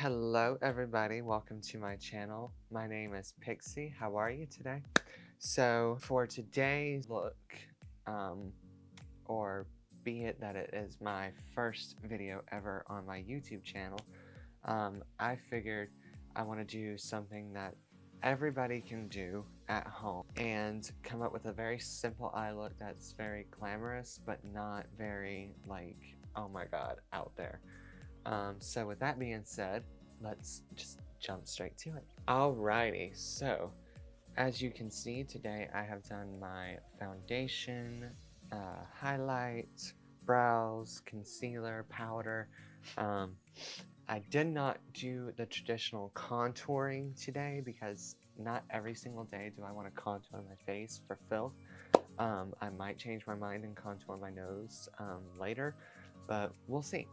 Hello everybody, welcome to my channel. My name is Pixie. How are you today? So for today's look, um, or be it that it is my first video ever on my YouTube channel, I figured I want to do something that everybody can do at home and come up with a very simple eye look that's very glamorous but not very like, oh my god, out there. So with that being said, let's just jump straight to it. Alrighty, so as you can see today I have done my foundation, highlight, brows, concealer, powder. Um, I did not do the traditional contouring today because not every single day do I want to contour my face for filth. I might change my mind and contour my nose later, but we'll see.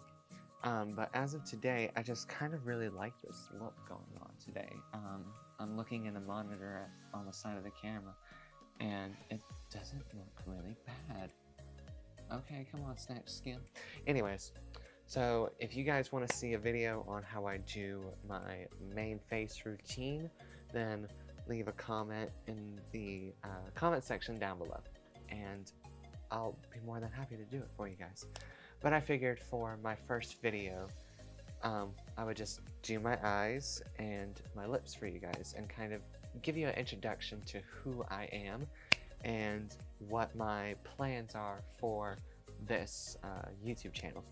But as of today, I just kind of really like this look going on today. I'm looking in the monitor on the side of the camera, and it doesn't look really bad. Okay, come on, Snatch Skin. Anyways, so if you guys want to see a video on how I do my main face routine, then leave a comment in the comment section down below, and I'll be more than happy to do it for you guys. But I figured for my first video, I would just do my eyes and my lips for you guys and kind of give you an introduction to who I am and what my plans are for this YouTube channel.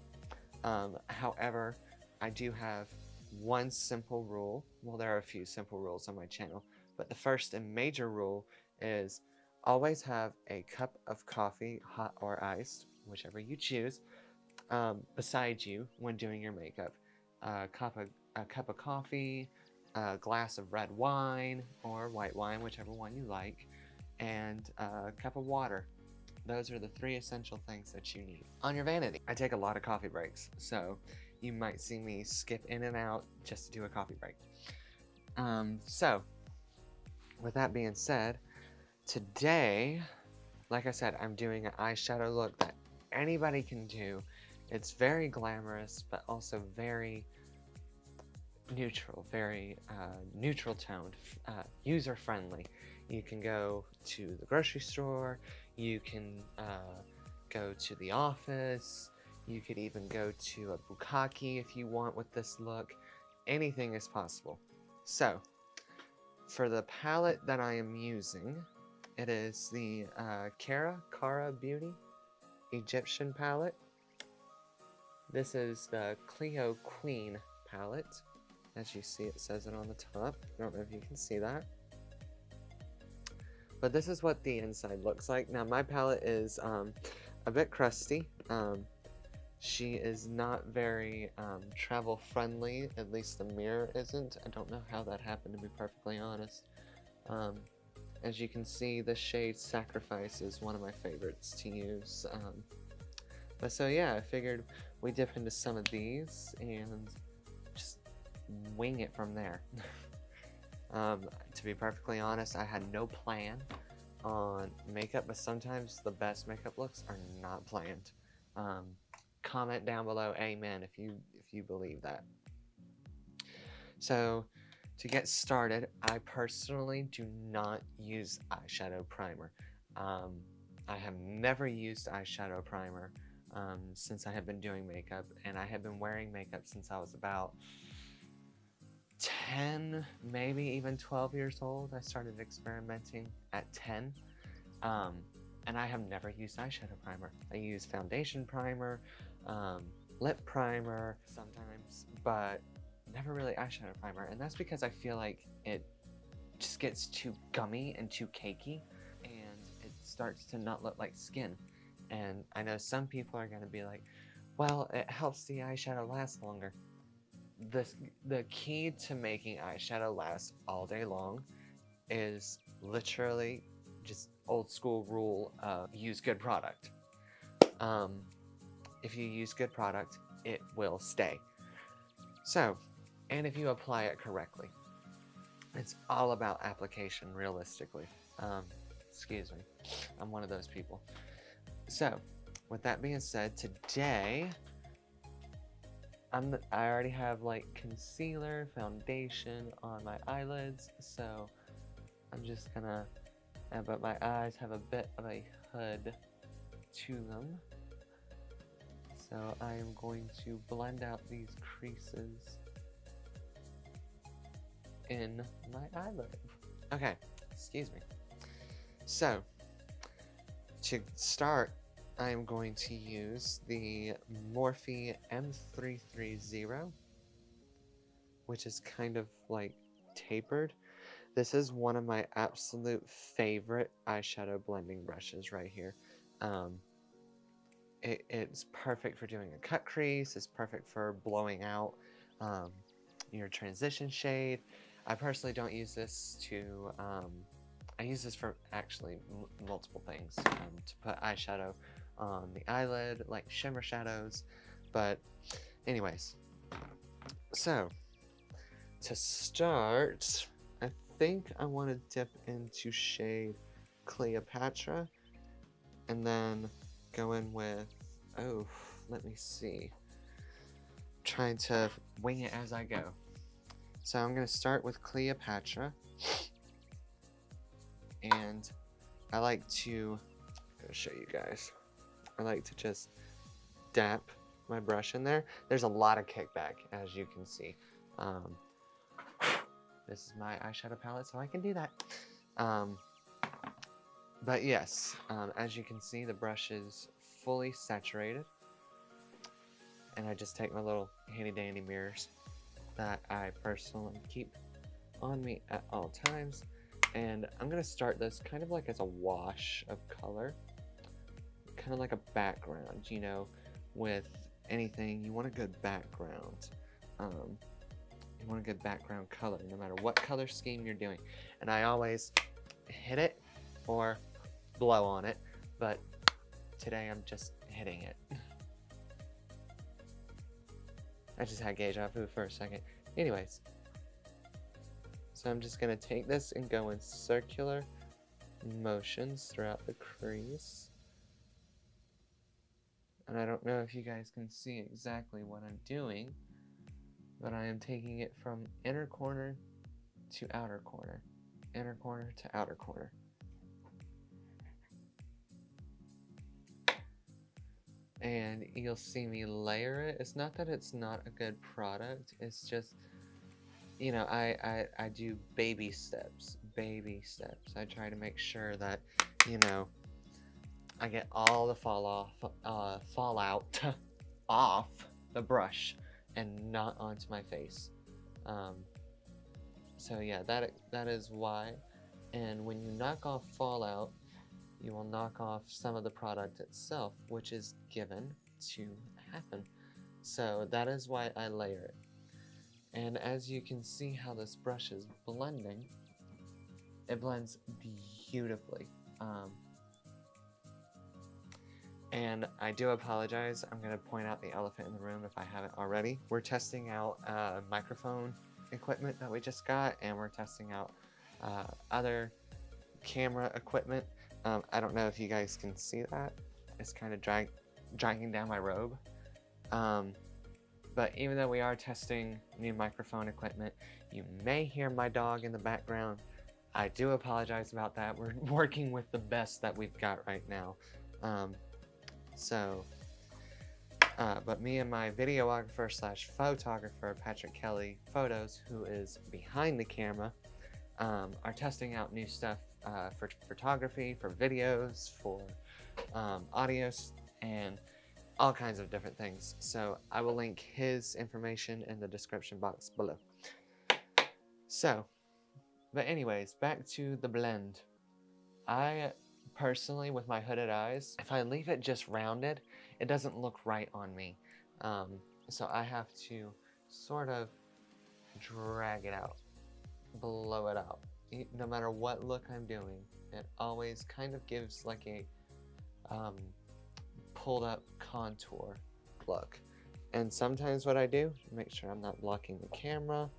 However, I do have one simple rule. Well, there are a few simple rules on my channel, but the first and major rule is always have a cup of coffee, hot or iced, whichever you choose, beside you when doing your makeup. A cup of coffee, a glass of red wine or white wine, whichever one you like, and a cup of water. Those are the three essential things that you need on your vanity. I take a lot of coffee breaks, so you might see me skip in and out just to do a coffee break. So, with that being said, today, like I said, I'm doing an eyeshadow look that anybody can do. It's very glamorous, but also very neutral, very neutral toned, user-friendly. You can go to the grocery store, you can go to the office, you could even go to a bukkake if you want with this look. Anything is possible. So, for the palette that I am using, it is the Cara Beauty Egyptian palette. This is the Cleo Queen palette. As you see, it says it on the top. I don't know if you can see that. But this is what the inside looks like. Now, my palette is a bit crusty. She is not very travel friendly, at least the mirror isn't. I don't know how that happened, to be perfectly honest. As you can see, the shade Sacrifice is one of my favorites to use. But so yeah, I figured we dip into some of these and just wing it from there. To be perfectly honest, I had no plan on makeup, but sometimes the best makeup looks are not planned. Comment down below, amen, if you believe that. So, to get started, I personally do not use eyeshadow primer. I have never used eyeshadow primer since I have been doing makeup, and I have been wearing makeup since I was about 10, maybe even 12 years old. I started experimenting at 10, and I have never used eyeshadow primer. I use foundation primer, lip primer sometimes, but never really eyeshadow primer, and that's because I feel like it just gets too gummy and too cakey, and it starts to not look like skin. And I know some people are going to be like, well, it helps the eyeshadow last longer. The key to making eyeshadow last all day long is literally just old school rule of use good product. If you use good product, it will stay. So, and if you apply it correctly. It's all about application, realistically. Excuse me. I'm one of those people. So, with that being said, today I already have like concealer, foundation on my eyelids, so I'm just gonna, but my eyes have a bit of a hood to them. So I am going to blend out these creases in my eyelid. Okay, excuse me. So, to start, I am going to use the Morphe M330, which is kind of like tapered. This is one of my absolute favorite eyeshadow blending brushes right here. It's perfect for doing a cut crease. It's perfect for blowing out your transition shade. I personally don't use this to, I use this for actually multiple things, to put eyeshadow on the eyelid, like shimmer shadows. But anyways, so to start, I think I want to dip into shade Cleopatra and then go in with, oh, let me see. Trying to wing it as I go. So I'm going to start with Cleopatra. And I like to, I'm going to show you guys. I like to just dap my brush in there. There's a lot of kickback, as you can see. This is my eyeshadow palette, so I can do that. But yes, as you can see, the brush is fully saturated. And I just take my little handy dandy mirrors that I personally keep on me at all times. And I'm going to start this kind of like as a wash of color. Kind of like a background, you know, with anything, you want a good background. You want a good background color, no matter what color scheme you're doing. And I always hit it or blow on it, but today I'm just hitting it. I just had deja vu for a second. Anyways, so I'm just gonna take this and go in circular motions throughout the crease. And I don't know if you guys can see exactly what I'm doing, but I am taking it from inner corner to outer corner, inner corner to outer corner. And you'll see me layer it. It's not that it's not a good product, it's just, you know, I do baby steps. I try to make sure that, you know, I get all the fallout off the brush and not onto my face. So yeah, that is why. And when you knock off fallout, you will knock off some of the product itself, which is given to happen. So that is why I layer it. And as you can see how this brush is blending, it blends beautifully. And I do apologize, I'm going to point out the elephant in the room if I haven't already. We're testing out microphone equipment that we just got, and we're testing out other camera equipment. I don't know if you guys can see that. It's kind of dragging down my robe. But even though we are testing new microphone equipment, you may hear my dog in the background. I do apologize about that. We're working with the best that we've got right now. But me and my videographer slash photographer, Patrick Kelly Photos, who is behind the camera, are testing out new stuff for photography, for videos, for audios, and all kinds of different things. So I will link his information in the description box below. So, but anyways, back to the blend. I personally, with my hooded eyes, if I leave it just rounded, it doesn't look right on me. So I have to sort of drag it out, blow it out. No matter what look I'm doing, it always kind of gives like a pulled up contour look. And sometimes what I do, to make sure I'm not blocking the camera,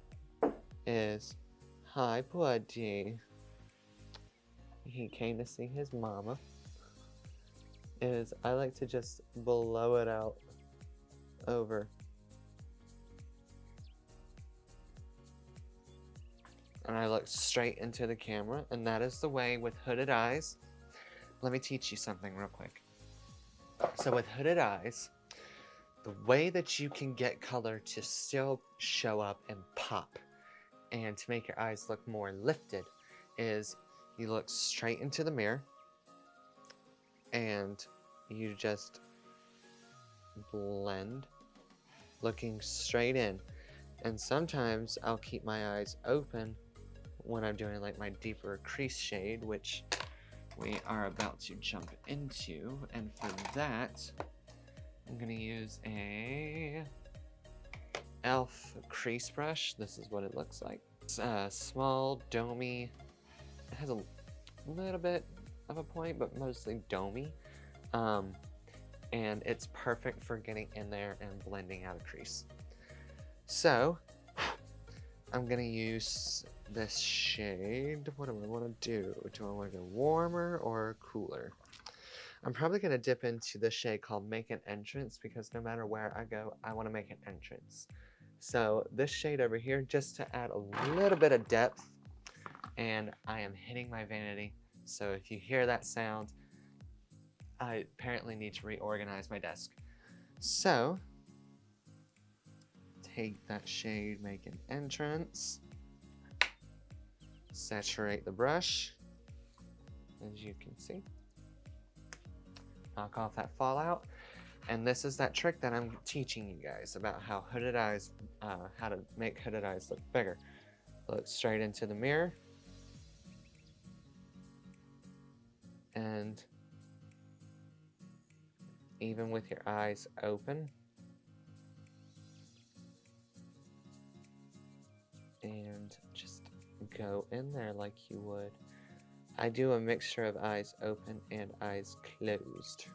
is, hi buddy. He came to see his mama. Is I like to just blow it out over and I look straight into the camera, and that is the way with hooded eyes. Let me teach you something real quick. So with hooded eyes, the way that you can get color to still show up and pop and to make your eyes look more lifted is you look straight into the mirror and you just blend looking straight in. And sometimes I'll keep my eyes open when I'm doing like my deeper crease shade, which we are about to jump into. And for that, I'm gonna use a e.l.f. crease brush. This is what it looks like. It's small, domey. It has a little bit of a point, but mostly domey. And it's perfect for getting in there and blending out a crease. So I'm gonna use this shade. What do I want to do? Do I want to go warmer or cooler? I'm probably gonna dip into this shade called Make an Entrance because no matter where I go, I want to make an entrance. So this shade over here, just to add a little bit of depth, and I am hitting my vanity. So if you hear that sound, I apparently need to reorganize my desk. So take that shade, Make an Entrance, saturate the brush, as you can see. Knock off that fallout. And this is that trick that I'm teaching you guys about how hooded eyes, how to make hooded eyes look bigger. Look straight into the mirror. And even with your eyes open. And just go in there like you would. I do a mixture of eyes open and eyes closed.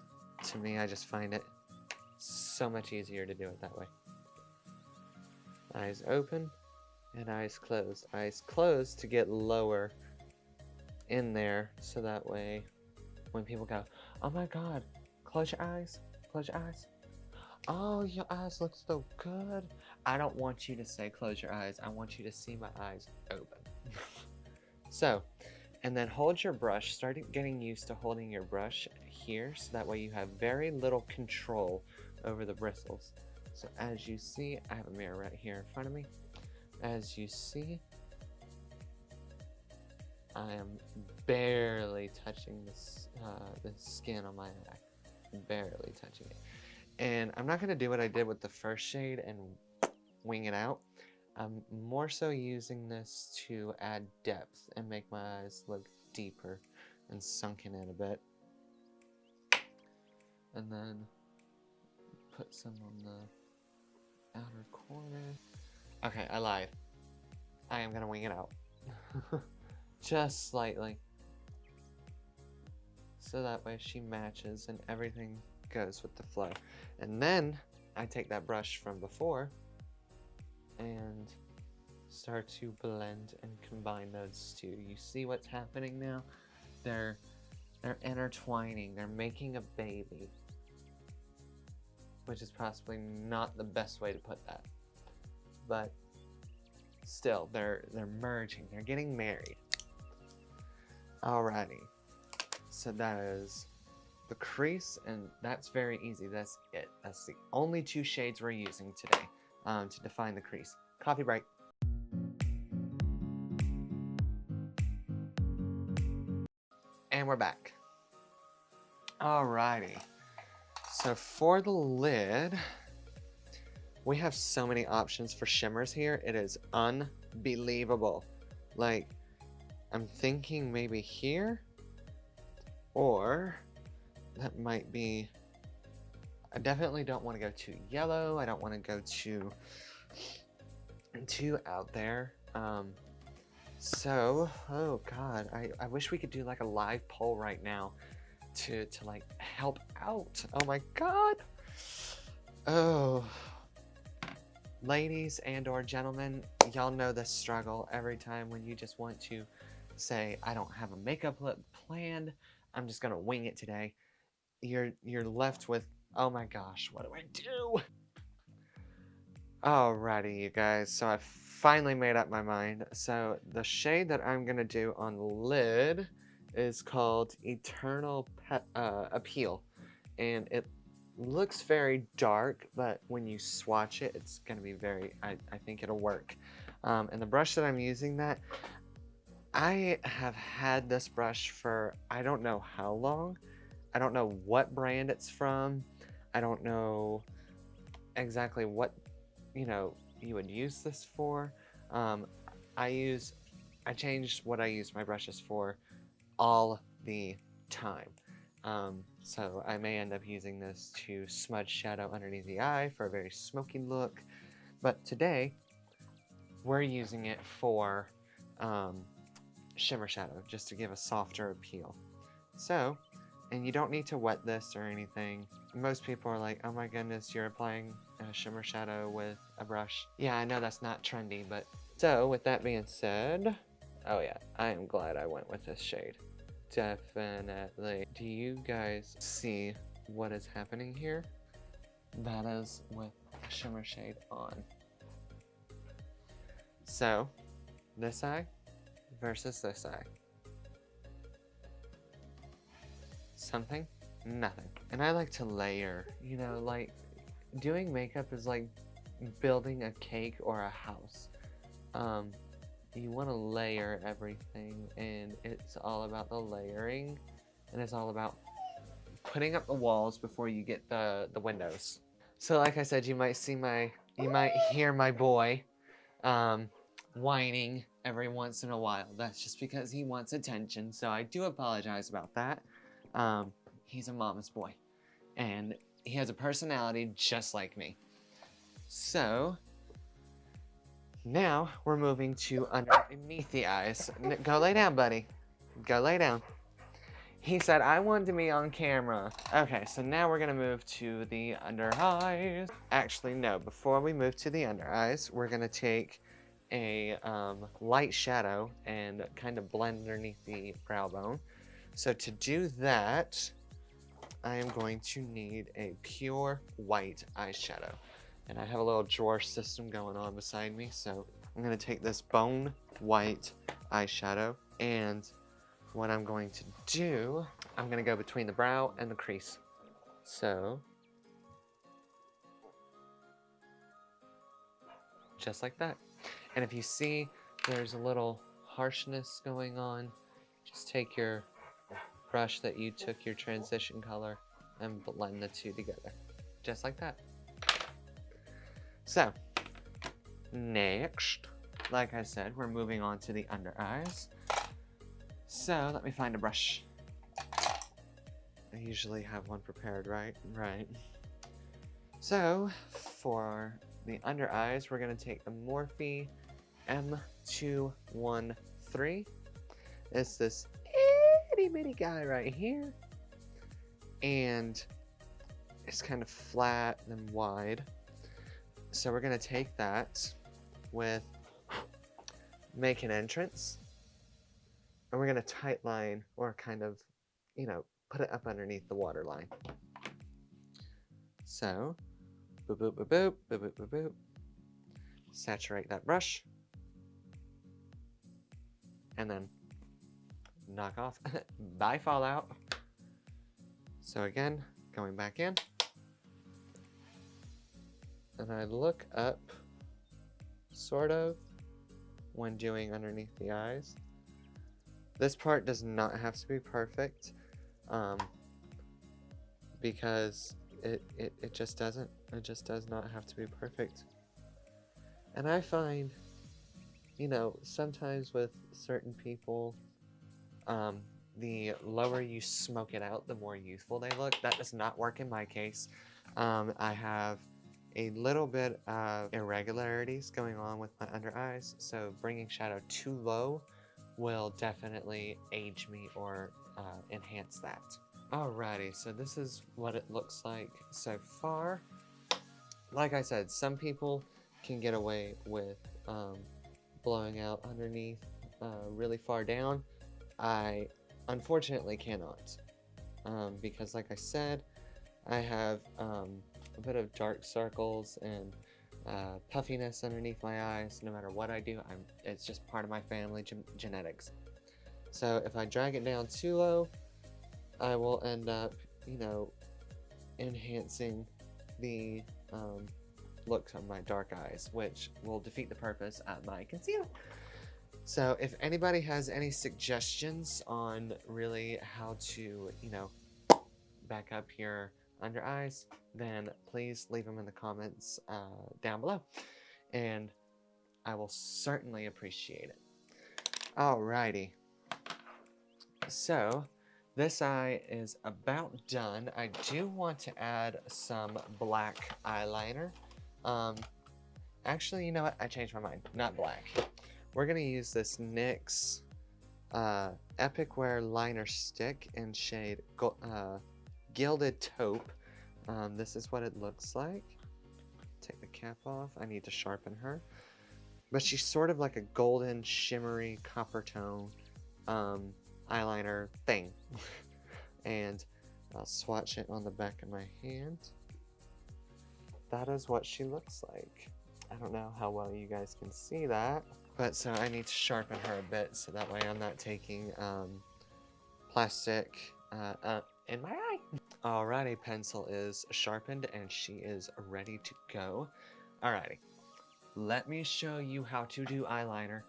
To me, I just find it so much easier to do it that way. Eyes open and eyes closed. Eyes closed to get lower in there, so that way when people go, oh my god, close your eyes, close your eyes. Oh, your eyes look so good. I don't want you to say close your eyes. I want you to see my eyes open. So, and then hold your brush. Start getting used to holding your brush here, so that way you have very little control over the bristles. So as you see, I have a mirror right here in front of me. As you see, I am barely touching this, the skin on my eye. Barely touching it. And I'm not going to do what I did with the first shade and wing it out. I'm more so using this to add depth and make my eyes look deeper and sunken in a bit. And then put some on the outer corner. Okay, I lied. I am going to wing it out. Just slightly. So that way she matches and everything goes with the flow. And then I take that brush from before and start to blend and combine those two. You see what's happening now? They're intertwining. They're making a baby, which is possibly not the best way to put that, but still, they're merging. They're getting married. Alrighty, so that is the crease, and that's very easy. That's it. That's the only two shades we're using today to define the crease. Coffee break. And we're back. Alrighty. So for the lid, we have so many options for shimmers here. It is unbelievable. Like, I'm thinking maybe here, or that might be, I definitely don't want to go too yellow. I don't want to go too out there. So, oh god, I wish we could do like a live poll right now to like help out. Oh my god. Oh, ladies and or gentlemen, y'all know the struggle every time when you just want to say, I don't have a makeup look planned, I'm just gonna wing it today. You're left with, oh my gosh, what do I do? Alrighty, you guys, so I finally made up my mind. So the shade that I'm gonna do on the lid is called Eternal Appeal, and it looks very dark, but when you swatch it, it's gonna be very, I think it'll work. And the brush that I'm using I have had this brush for I don't know how long. I don't know what brand it's from. I don't know exactly what, you would use this for. Um, I changed what I use my brushes for all the time. So I may end up using this to smudge shadow underneath the eye for a very smoky look. But today, we're using it for shimmer shadow, just to give a softer appeal. So, and you don't need to wet this or anything. Most people are like, oh my goodness, you're applying a shimmer shadow with a brush. Yeah, I know that's not trendy, but... So, with that being said, oh yeah, I am glad I went with this shade. Definitely. Do you guys see what is happening here? That is with a shimmer shade on. So, this eye versus this eye. Something, nothing. And I like to layer, like doing makeup is like building a cake or a house. You want to layer everything, and it's all about the layering, and it's all about putting up the walls before you get the windows. So like I said, you might hear my boy whining every once in a while. That's just because he wants attention, so I do apologize about that. He's a mama's boy, and he has a personality just like me. So, now we're moving to underneath the eyes. Go lay down, buddy. Go lay down. He said I wanted to be on camera. Okay, so now we're gonna move to the under eyes. Actually, no, before we move to the under eyes, we're gonna take a light shadow and kind of blend underneath the brow bone. So to do that, I am going to need a pure white eyeshadow. And I have a little drawer system going on beside me, so I'm going to take this bone white eyeshadow, and what I'm going to do, I'm going to go between the brow and the crease. So, just like that. And if you see there's a little harshness going on, just take your brush that you took your transition color and blend the two together. Just like that. So, next, like I said, we're moving on to the under eyes. So, let me find a brush. I usually have one prepared, right? Right. So, for the under eyes, we're going to take the Morphe M213. It's this itty bitty guy right here. And it's kind of flat and wide. So we're going to take that with Make an Entrance. And we're going to tight line, or kind of, put it up underneath the waterline. So, boop, boop, boop, boop, boop, boop, boop, boop. Saturate that brush. And then knock off. Bye, Fallout. So again, going back in. And I look up, sort of, when doing underneath the eyes. This part does not have to be perfect, because it just doesn't. It just does not have to be perfect. And I find, sometimes with certain people, the lower you smoke it out, the more youthful they look. That does not work in my case. I have a little bit of irregularities going on with my under eyes, so bringing shadow too low will definitely age me or enhance that. Alrighty, so this is what it looks like so far. Like I said, some people can get away with blowing out underneath really far down. I unfortunately cannot, because like I said, I have a bit of dark circles and puffiness underneath my eyes. No matter what I do, it's just part of my family genetics. So if I drag it down too low, I will end up, you know, enhancing the look of my dark eyes, which will defeat the purpose of my concealer. So if anybody has any suggestions on really how to, you know, back up your under eyes, then please leave them in the comments down below, and I will certainly appreciate it. Alrighty, so this eye is about done. I do want to add some black eyeliner. Actually, you know what? I changed my mind. Not black. We're gonna use this NYX Epic Wear Liner Stick in shade Gilded Taupe. This is what it looks like. Take the cap off. I need to sharpen her. But she's sort of like a golden, shimmery, copper tone eyeliner thing. And I'll swatch it on the back of my hand. That is what she looks like. I don't know how well you guys can see that. But so I need to sharpen her a bit so that way I'm not taking plastic in my eye. Alrighty, pencil is sharpened and she is ready to go. Alrighty, let me show you how to do eyeliner.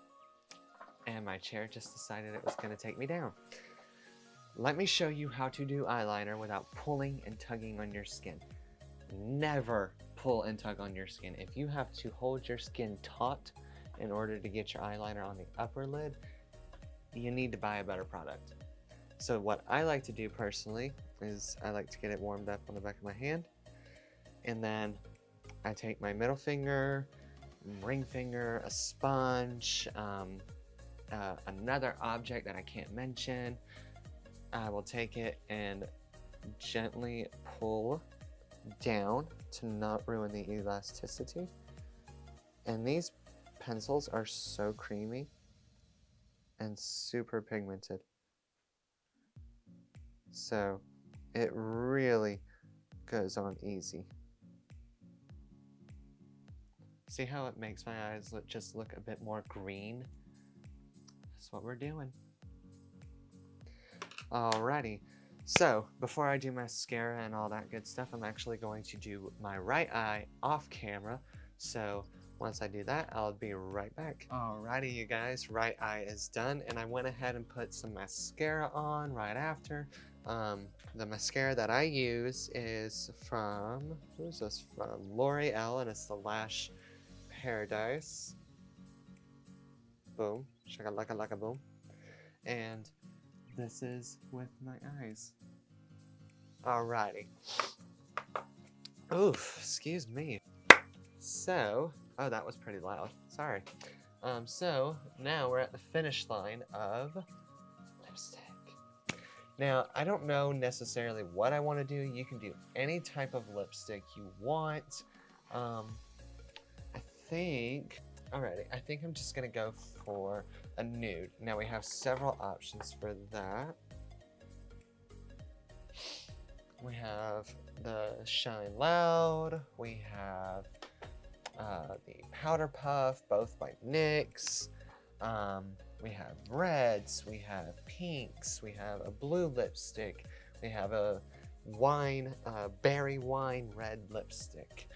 And my chair just decided it was going to take me down. Let me show you how to do eyeliner without pulling and tugging on your skin. Never pull and tug on your skin. If you have to hold your skin taut in order to get your eyeliner on the upper lid, you need to buy a better product. So what I like to do personally is I like to get it warmed up on the back of my hand, and then I take my middle finger, ring finger, a sponge, another object that I can't mention. I will take it and gently pull down to not ruin the elasticity. And these pencils are so creamy and super pigmented. So it really goes on easy. See how it makes my eyes just look a bit more green? That's what we're doing. Alrighty, so before I do mascara and all that good stuff, I'm actually going to do my right eye off camera. So once I do that, I'll be right back. Alrighty, you guys, right eye is done, and I went ahead and put some mascara on right after. The mascara that I use is from, who's this from? L'Oreal, and it's the Lash Paradise. Boom, shaka laka boom. And this is with my eyes. Alrighty. Oof, excuse me. So, oh, that was pretty loud. Sorry. So now we're at the finish line of lipstick. Now, I don't know necessarily what I want to do. You can do any type of lipstick you want. I think I'm just gonna go for a nude. Now we have several options for that. We have the Shine Loud, we have the Powder Puff, both by NYX. We have reds, we have pinks, we have a blue lipstick, we have a berry wine red lipstick.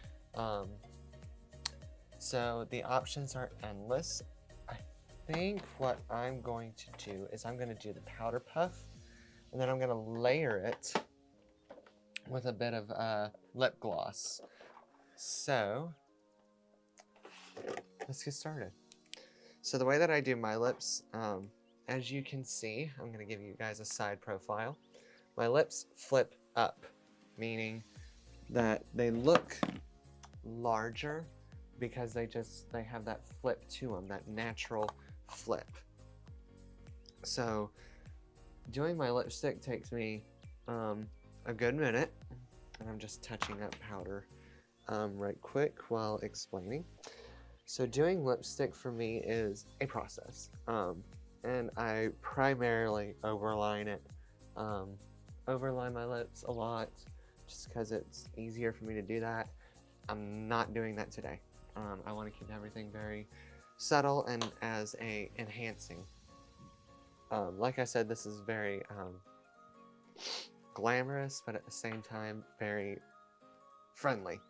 So the options are endless. I think what I'm going to do is I'm going to do the Powder Puff, and then I'm going to layer it with a bit of lip gloss. So let's get started. So the way that I do my lips, as you can see, I'm going to give you guys a side profile. My lips flip up, meaning that they look larger because they have that flip to them, that natural flip. So doing my lipstick takes me a good minute, and I'm just touching up powder right quick while explaining. So doing lipstick for me is a process, and I primarily overline it, overline my lips a lot just because it's easier for me to do that. I'm not doing that today. I want to keep everything very subtle and as a enhancing. Like I said, this is very glamorous, but at the same time very friendly.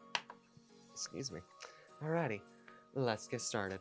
Excuse me. Alrighty, let's get started.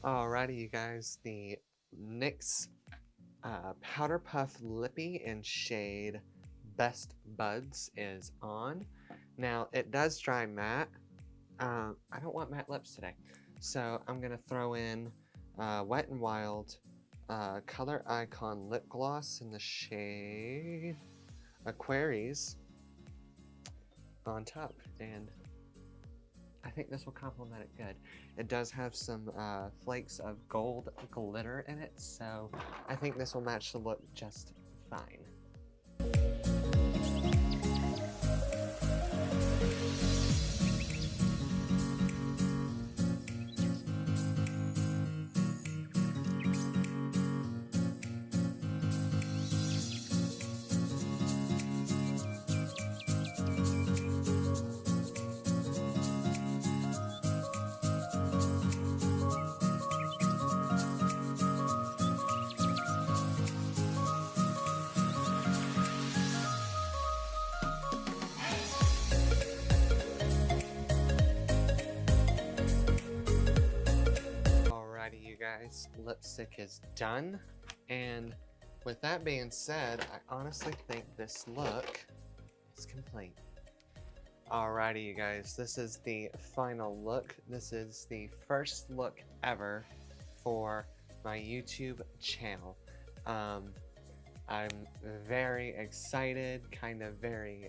Alrighty, you guys, the NYX Powder Puff Lippy in shade Best Buds is on. Now, it does dry matte. I don't want matte lips today, so I'm going to throw in Wet n Wild Color Icon Lip Gloss in the shade Aquaries on top, and I think this will complement it good. It does have some flakes of gold glitter in it, so I think this will match the look just fine. Guys, lipstick is done, and with that being said, I honestly think this look is complete. Alrighty, you guys, this is the final look. This is the first look ever for my YouTube channel. I'm very excited, kind of very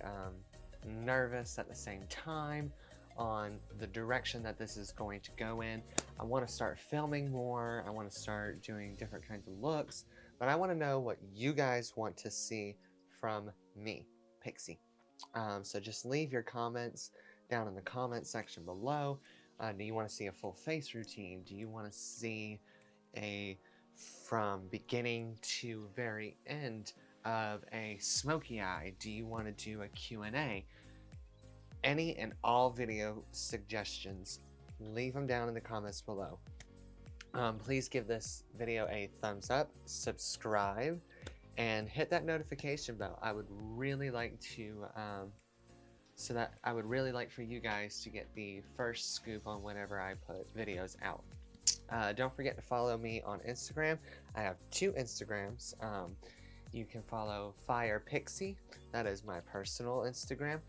nervous at the same time on the direction that this is going to go in. I want to start filming more. I want to start doing different kinds of looks, but I want to know what you guys want to see from me, Pixie. So just leave your comments down in the comment section below. Do you want to see a full face routine? Do you want to see a from beginning to very end of a smoky eye? Do you want to do a Q&A? Any and all video suggestions, leave them down in the comments below. Please give this video a thumbs up, subscribe, and hit that notification bell. I would really like to, I would really like for you guys to get the first scoop on whenever I put videos out. Don't forget to follow me on Instagram. I have 2 Instagrams. You can follow Fire Pixie, that is my personal Instagram,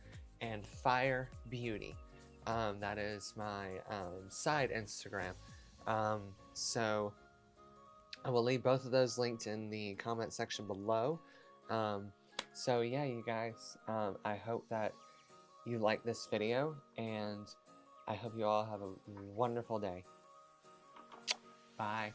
and Fire Beauty, that is my side Instagram. So I will leave both of those linked in the comment section below. So yeah, you guys, I hope that you like this video, and I hope you all have a wonderful day. Bye.